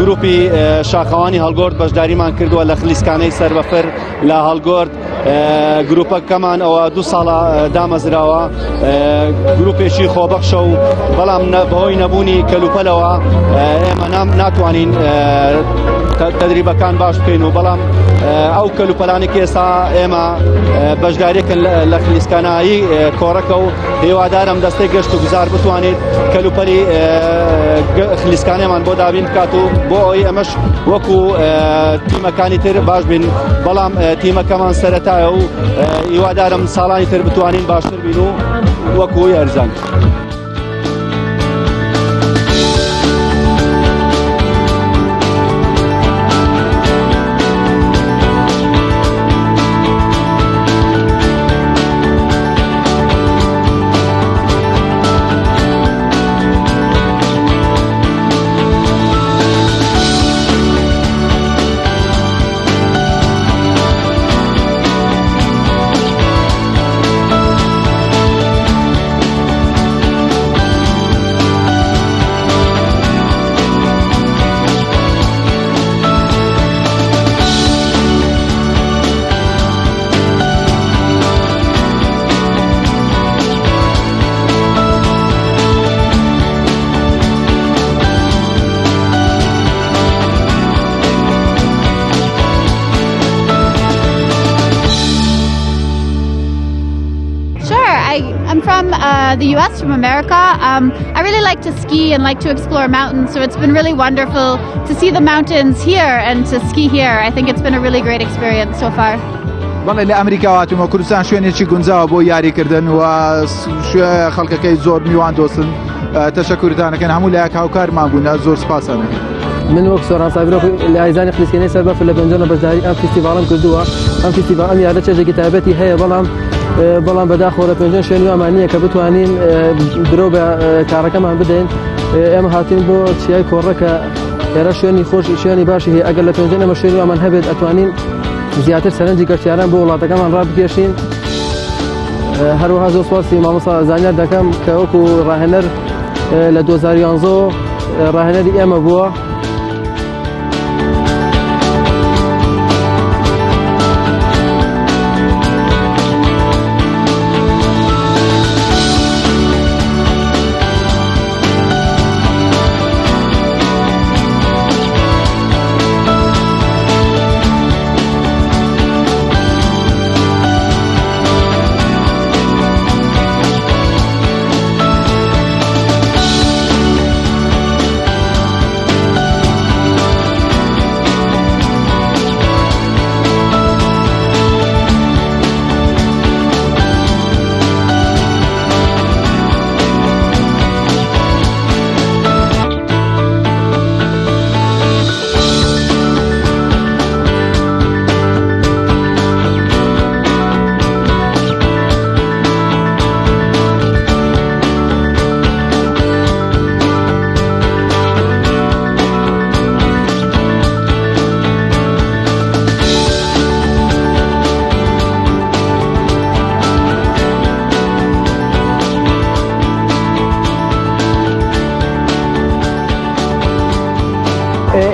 گروپی شاخەوانی هەڵگۆرد بەشداریمان کردووە لە خلیسکانەی سەربەفر لە هەڵگۆرد. گروپەکەمان ئەوە 2 ساڵە دامەزراوە، گروپێکی خۆبەخشە و بەڵام بەهۆی نەبوونی کەلوپەلەوە ئێمە ناتوانین تەدریبەکان باش بکەین و بەڵام ئەو کەلوپەلانی کە ئێستا ئێمە بەشداریەکەن لە خلیسکانایی کۆڕەکە و هێوادارم دەستەی گەشت و گوزار بتوانێت کەلوپەلی خلیسکانەمان بۆ دابین بکات و بۆ ئەوەی ئەمەش وەکو تیمەکانی تر باش بین، بەڵام تیمەکەمان سەرەتایە و هیوادارم ساڵانی تر بتوانین باشتر بین و وەکو یاریزان. I'm from the US, from America. I really like to ski and like to explore mountains, so it's been really wonderful to see the mountains here and to ski here. I think it's been a really great experience so far. بەڵێ لە ئەمریکا هاتوومە کوردستان شوێنێکی گونجاوە بۆ یاریکردن و خەڵکەکەی زۆر میوان دۆستن. تەشەکورتانەکەن هەموو لایەک هاوکارمان بوون، زۆر سپاسانە. من وەک سۆران سابیرۆ لە ئایزانی خلیسکێنەی سەربەفر لە پێنجۆنە بەشداری ئەم فیستیڤاڵم کردووە. ئەم فیستیڤاڵ ئەم یاردە چێژێکی تایبەتی هەیە، بەڵام بەداخۆ لە پێنجۆن شوێنی وامان نییە کە بتوانین درۆ بە کارەکەمان بدەین. ئێمە هاتین بۆ چیای کۆڕەکە ئێرە شوێنی خۆش شوێنی باشی هەیە. ئەگەر لە پێنجۆن ئەمە شوێنی وامان هەبێت ئەتوانین زیاتر سەرنجی گەشتیاران بۆ وڵاتەکەمان ڕابکێشین. هەروەها زۆر سپاسی مامۆستا زانیار دەکەم کە وەکو ڕاهێنەر لە 2011 ڕاهێنەری ئێمە بووە.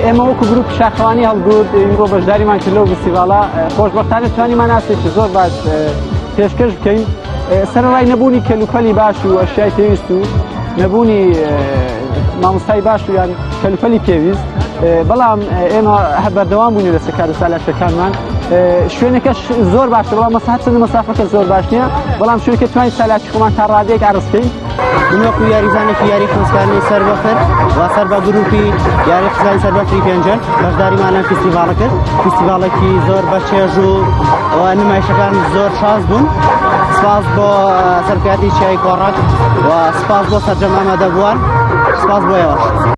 ئێمە وەکو گروپ شاخەوانی هەڵگورد ئیمڕۆ بەشداریمان کردەوە فیستیڤاڵە. خۆشبەختانە توانیمان ئاسێکی زۆر باش پێشکەش بکەین. سەرەڕای نەبوونی کەلوپەلی باش و ئەشیای پێویست و نەبوونی مامۆستای باش و یان کەلوپەلی پێویست، بەڵام ئێمە بەردەوام بوونی لەسەر کار و سالاشەکانمان. شوێنەکەش زۆر باشە، بەڵام مەساحەت چەند مەسافەکە زۆر باش نییە، بەڵام شوێنەکە توانین سالاشی خۆمان تا ڕادەیەک ئاڕستکەین. من وەکو یاریزانێکی یاری خلیسکانەی سەربەفر و سەر بە گروپی یاری خلیسکانی سەربەفری پێنجۆن بەشداریمان لەم فیستیڤاڵە کرد. فیستیڤاڵێکی زۆر بەچێژ و نمایشەکان زۆر شاز بوون. سپاس بۆ سەرکاتی چیای کۆڕەک و سپاس بۆ سەرجەم ئامادەبووان. سپاس بۆ ئێوەش.